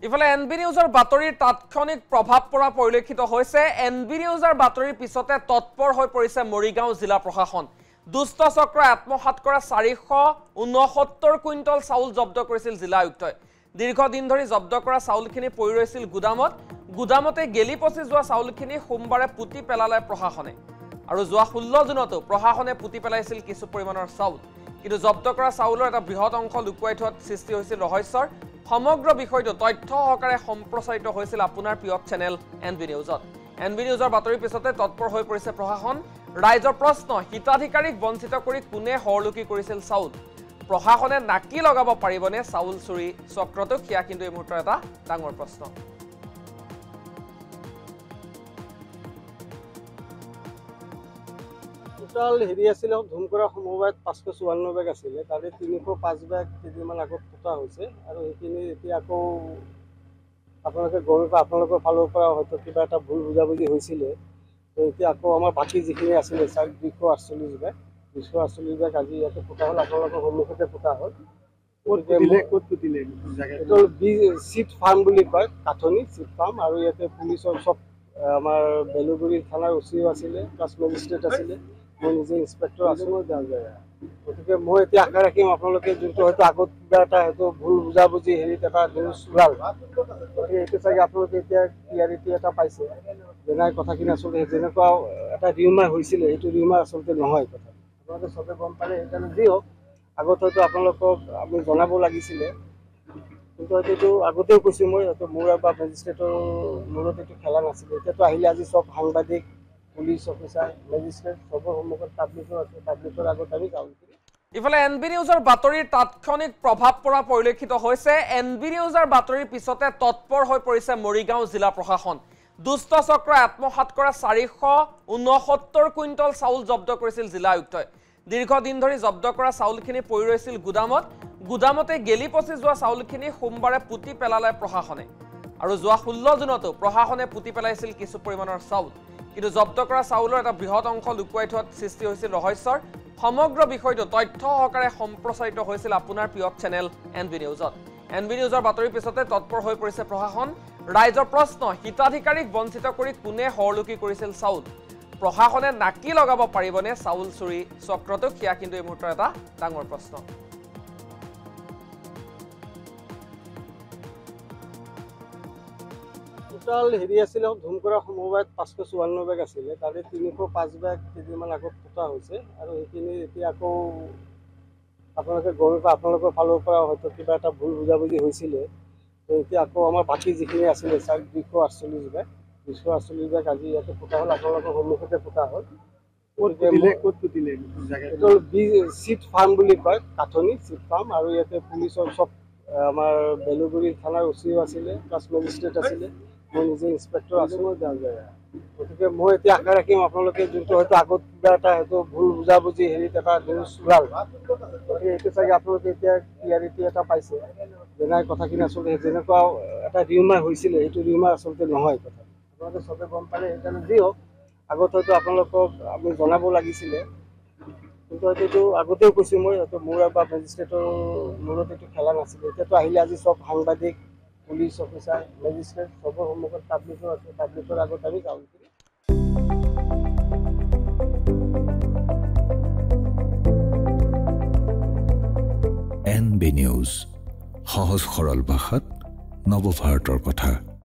ইফালে এনবি নিউজৰ বাতৰিৰ তাৎক্ষণিক প্ৰভাৱ পৰা পৰিলক্ষিত হৈছে। এনবি নিউজৰ বাতৰিৰ পিছতে তৎপৰ হৈ পৰিছে মৰিগাঁও জিলা প্ৰশাসন। দুষ্ট চক্ৰই আত্মসাৎ কৰা 469 কুইণ্টল চাউল জব্দ কৰিছিল জিলা আয়ুক্তই। দীৰ্ঘদিন ধৰি জব্দ কৰা চাউলখিনি পৰি ৰৈছিল গুদামতে গেলি পচি যোৱা চাউলখিনি সোমবাৰে পুতি পেলালে প্ৰশাসনে। আৰু যোৱা 16 জুনতো প্ৰশাসনে পুতি পেলাইছিল কিছু পৰিমাণৰ চাউল। কিন্তু জব্দ কৰা চাউলৰ এটা বৃহৎ অংশ লুকুৱাই থোৱাত সৃষ্টি হৈছিল ৰহস্যৰ। সমগ্ৰ বিষয়টো তথ্য সহকাৰে সম্প্ৰচাৰিত হৈছিল আপোনাৰ প্ৰিয় চেনেল এনবি নিউজত। এনবি নিউজৰ বাতৰিৰ পিছতে তৎপৰ হৈ পৰিছে প্ৰশাসন। ৰাইজৰ প্ৰশ্ন, হিতাধিকাৰীক বঞ্চিত কৰি কোনে হৰলুকি কৰিছিল চাউল? প্ৰশাসনে নাকি লগাব পাৰিবনে চাউল চুৰি চক্ৰটোক? সেয়া কিন্তু এই মুহূৰ্তৰ এটা ডাঙৰ প্ৰশ্ন। টোটাল আছিলে ধুমকৰা সমবায়ত 554 বেগ আছিলে, তাৰে 305 বেগ কেইদিনমান আগত পোতা হৈছে। আৰু সেইখিনি এতিয়া আকৌ আপোনালোকে গমে পায়, আপোনালোকৰ ফালৰ পৰা হয়তো কিবা এটা ভুল বুজাবুজি হৈছিলে। তো এতিয়া আকৌ আমাৰ বাকী যিখিনি আছিলে 248 বেগ, 248 বেগ আজি ইয়াতে পোতা হ'ল, আপোনালোকৰ সন্মুখতে পোতা হ'ল। ক'ত পুতিলে? এইটো চিট ফাৰ্ম বুলি কয়, কাঠনি চিট ফাৰ্ম। আৰু ইয়াতে পুলিচৰ চব আমাৰ বেলুগুৰি থানাৰ ওচিও আছিলে, প্লাছ মেজিষ্ট্ৰেট আছিলে, মই নিজে ইন্সপেক্টৰ আছোঁ। গতিকে মই এতিয়া আশা ৰাখিম আপোনালোকে যোনটো হয়তো আগত কিবা এটা হয়তো ভুল বুজাবুজি হেৰিত এটা নিউজ ওলাল, গতিকে এইটো চাগে আপোনালোকে এতিয়া ক্লিয়াৰিটি এটা পাইছে যেনে কথাখিনি আচলতে যেনেকুৱা এটা ৰিউমাৰ হৈছিলে, সেইটো ৰিউমাৰ আচলতে নহয় কথা। আপোনালোকে চবে গম পালে, সেইকাৰণে যি হওক আগত হয়তো আপোনালোকক আমি জনাব লাগিছিলে। কিন্তু হয়তো এইটো আগতেও কৈছোঁ মই, হয়তো মোৰ বা মেজিষ্ট্ৰেটৰ মূৰত এইটো খেলা নাছিলে। এতিয়াতো আহিলে আজি চব সাংবাদিক, পুলিচ অফিচাৰ, মেজিষ্ট্ৰেট চবৰ সন্মুখত পাব্লিকৰ আছে, পাব্লিকৰ আগত আমি যাওঁ। ইফালে এনবি নিউজৰ বাতৰিৰ তাৎক্ষণিক প্ৰভাৱ পৰা পৰিলক্ষিত হৈছে। এনবি নিউজৰ বাতৰিৰ পিছতে তৎপৰ হৈ পৰিছে মৰিগাঁও জিলা প্ৰশাসন। দুষ্ট চক্ৰই আত্মসাৎ কৰা 469 কুইণ্টল চাউল জব্দ কৰিছিল জিলা আয়ুক্তই। দীৰ্ঘদিন ধৰি জব্দ কৰা চাউলখিনি পৰি ৰৈছিল গুদামতে গেলি পচি যোৱা চাউলখিনি সোমবাৰে পুতি পেলালে প্ৰশাসনে। আৰু যোৱা 16 জুনতো প্ৰশাসনে পুতি পেলাইছিল কিছু পৰিমাণৰ চাউল। কিন্তু জব্দ কৰা চাউলৰ এটা বৃহৎ অংশ লুকুৱাই থোৱাত সৃষ্টি হৈছিল ৰহস্যৰ। সমগ্ৰ বিষয়টো তথ্য সহকাৰে সম্প্ৰচাৰিত হৈছিল আপোনাৰ প্ৰিয় চেনেল এনবি নিউজত। এনবি নিউজৰ বাতৰিৰ পিছতে তৎপৰ হৈ পৰিছে প্ৰশাসন। ৰাইজৰ প্ৰশ্ন, হিতাধিকাৰীক বঞ্চিত কৰি কোনে হৰলুকি কৰিছিল চাউল? প্ৰশাসনে নাকি লগাব পাৰিবনে চাউল চুৰি চক্ৰটোক? সেয়া কিন্তু এই মুহূৰ্তৰ এটা ডাঙৰ প্ৰশ্ন। টোটাল আছিলে ধুমকৰা সমবায়ত 554 বেগ আছিলে, তাৰে 305 বেগ কেইদিনমান আগত পোতা হৈছে। আৰু সেইখিনি এতিয়া আকৌ আপোনালোকে গমে পায়, আপোনালোকৰ ফালৰ পৰা হয়তো কিবা এটা ভুল বুজাবুজি হৈছিলে। তো এতিয়া আকৌ আমাৰ বাকী যিখিনি আছিলে 248 বেগ, 248 বেগ আজি ইয়াতে পোতা হ'ল, আপোনালোকৰ সন্মুখতে পোতা হ'ল। ক'ত পুতিলে? এইটো চিট ফাৰ্ম বুলি কয়, কাঠনি চিট ফাৰ্ম। আৰু ইয়াতে পুলিচৰ চব আমাৰ বেলুগুৰি থানাৰ ওচিও আছিলে, প্লাছ মেজিষ্ট্ৰেট আছিলে, মই নিজে ইন্সপেক্টৰ আছোঁ। গতিকে মই এতিয়া আশা ৰাখিম আপোনালোকে যোনটো হয়তো আগত কিবা এটা হয়তো ভুল বুজাবুজি হেৰিত এটা নিউজ ওলাল, গতিকে এইটো চাগে আপোনালোকে এতিয়া ক্লিয়াৰিটি এটা পাইছে যেনে কথাখিনি আচলতে যেনেকুৱা এটা ৰিউমাৰ হৈছিলে, সেইটো ৰিউমাৰ আচলতে নহয় কথা। আপোনালোকে চবে গম পালে, সেইকাৰণে যি হওক আগত হয়তো আপোনালোকক আমি জনাব লাগিছিলে। কিন্তু হয়তো এইটো আগতেও কৈছোঁ মই, হয়তো মোৰ বা মেজিষ্ট্ৰেটৰ মূৰত এইটো খেলা নাছিলে। এতিয়াতো আহিলে আজি চব সাংবাদিক, পুলিচ অফিচাৰ, মেজিষ্ট্ৰেট চবৰ সন্মুখত পাব্লিকৰ আছে, পাব্লিকৰ আগত আমি যাওঁ। এনবি নিউজ, সহজ সৰল ভাষাত নৱভাৰতৰ কথা।